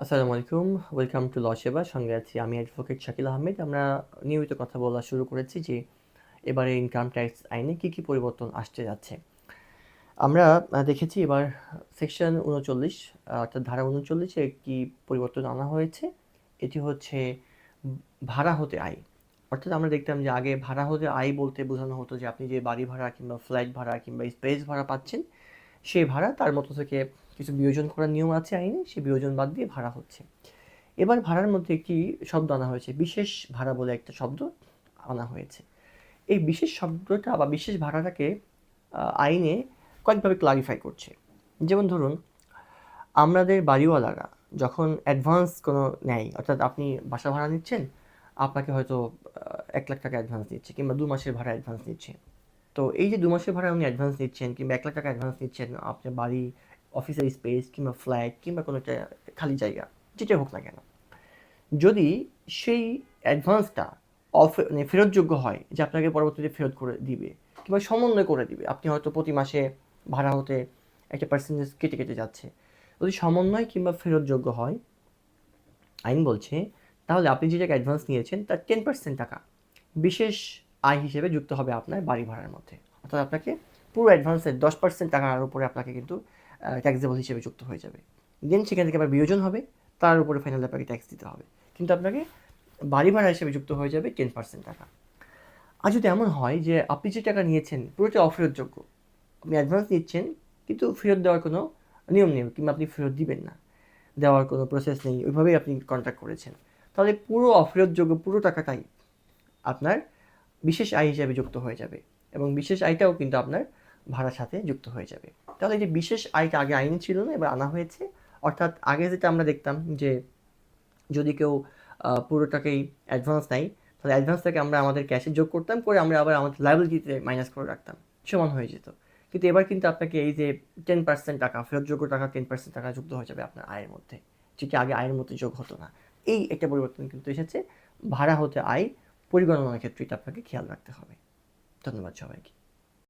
আসসালামু আলাইকুম। Welcome to ল সেবা। সঙ্গে আছি আমি অ্যাডভোকেট শাকিল আহমেদ। আমরা নিয়মিত কথা বলা শুরু করেছি যে এবারে ইনকাম ট্যাক্স আইনে কী পরিবর্তন আসতে যাচ্ছে। আমরা দেখেছি এবার সেকশন ৩৯ অর্থাৎ ধারা ৩৯ এ একটি পরিবর্তন আনা হয়েছে। এটি হচ্ছে ভাড়া হতে আয়। অর্থাৎ আমরা দেখতাম যে আগে ভাড়া হতে আয় বলতে বোঝানো হতো যে আপনি যে বাড়ি ভাড়া কিংবা ফ্ল্যাট ভাড়া কিংবা স্পেস ভাড়া পাচ্ছেন, সেই ভাড়া তার মধ্য থেকে কিছু বিয়োজন করার নিয়ম আছে আইনে, সেই বিয়োজন বাদ দিয়ে ভাড়া হচ্ছে। এবার ভাড়ার মধ্যে একটি শব্দ আনা হয়েছে, বিশেষ ভাড়া বলে একটা শব্দ আনা হয়েছে। এই বিশেষ শব্দটা বা বিশেষ ভাড়াটাকে আইনে কয়েকভাবে ক্লারিফাই করছে। যেমন ধরুন, আমাদের বাড়িওয়ালারা যখন অ্যাডভান্স কোনো নেয়, অর্থাৎ আপনি বাসা ভাড়া নিচ্ছেন, আপনাকে হয়তো ১,০০,০০০ টাকা অ্যাডভান্স দিচ্ছে কিংবা ২ মাসের ভাড়া অ্যাডভান্স দিচ্ছে। তো এই যে ২ মাসের ভাড়া উনি অ্যাডভান্স নিচ্ছেন কিংবা ১,০০,০০০ টাকা অ্যাডভান্স নিচ্ছেন আপনার বাড়ি, অফিসের স্পেস কিংবা ফ্ল্যাট কিংবা কোনো একটা খালি জায়গা, যেটাই হোক না কেন। যদি সেই অ্যাডভান্সটা মানে ফেরতযোগ্য হয়, যে আপনাকে পরবর্তীতে ফেরত করে দিবে কিংবা সমন্বয় করে দিবে। আপনি হয়তো প্রতি মাসে ভাড়া হতে একটা পার্সেন্টেজ কেটে যাচ্ছে। যদি সমন্বয় কিংবা ফেরতযোগ্য হয়, আইন বলছে, তাহলে আপনি যে টাকা অ্যাডভান্স নিয়েছেন তার 10% টাকা বিশেষ আয় হিসেবে যুক্ত হবে আপনার বাড়ি ভাড়ার মধ্যে। অর্থাৎ আপনাকে পুরো অ্যাডভান্সের 10% টাকার উপরে আপনাকে কিন্তু ট্যাক্সেবল হিসেবে যুক্ত হয়ে যাবে। দেন সেখান থেকে আবার বিয়োজন হবে, তার উপরে ফাইনাল আপনাকে ট্যাক্স দিতে হবে। কিন্তু আপনাকে বাড়ি ভাড়া হিসেবে যুক্ত হয়ে যাবে 10% টাকা। আর যদি এমন হয় যে আপনি যে টাকা নিয়েছেন পুরোটা অফেরতযোগ্য, আপনি অ্যাডভান্স নিচ্ছেন কিন্তু ফেরত দেওয়ার কোনো নিয়ম নেই কিংবা আপনি ফেরত দিবেন না, দেওয়ার কোনো প্রসেস নেই, ওইভাবেই আপনি কন্ট্যাক্ট করেছেন, তাহলে পুরো অফেরতযোগ্য পুরো টাকাটাই আপনার বিশেষ আয় হিসেবে যুক্ত হয়ে যাবে এবং বিশেষ আয়টাও কিন্তু আপনার ভাড়ার সাথে যুক্ত হয়ে যাবে। তাহলে এই যে বিশেষ আয়টা আগে আইনে ছিল না, এবার আনা হয়েছে। অর্থাৎ আগে যেটা আমরা দেখতাম যে যদি কেউ পুরো টাকাই অ্যাডভান্স নেয়, তাহলে অ্যাডভান্সটাকে আমরা আমাদের ক্যাশে যোগ করতাম, করে আমরা আবার আমাদের লায়াবিলিটিতে মাইনাস করে রাখতাম, সমান হয়ে যেত। কিন্তু এবার কিন্তু আপনাকে এই যে 10% টাকা ফেরতযোগ্য টাকা, 10% টাকা যুক্ত হয়ে যাবে আপনার আয়ের মধ্যে, যেটি আগে আয়ের মধ্যে যোগ হতো না। এই একটা পরিবর্তন কিন্তু এসেছে। ভাড়া হতে আয় পরিগণনার ক্ষেত্রে এটা আপনাকে খেয়াল রাখতে হবে। ধন্যবাদ সবাইকে।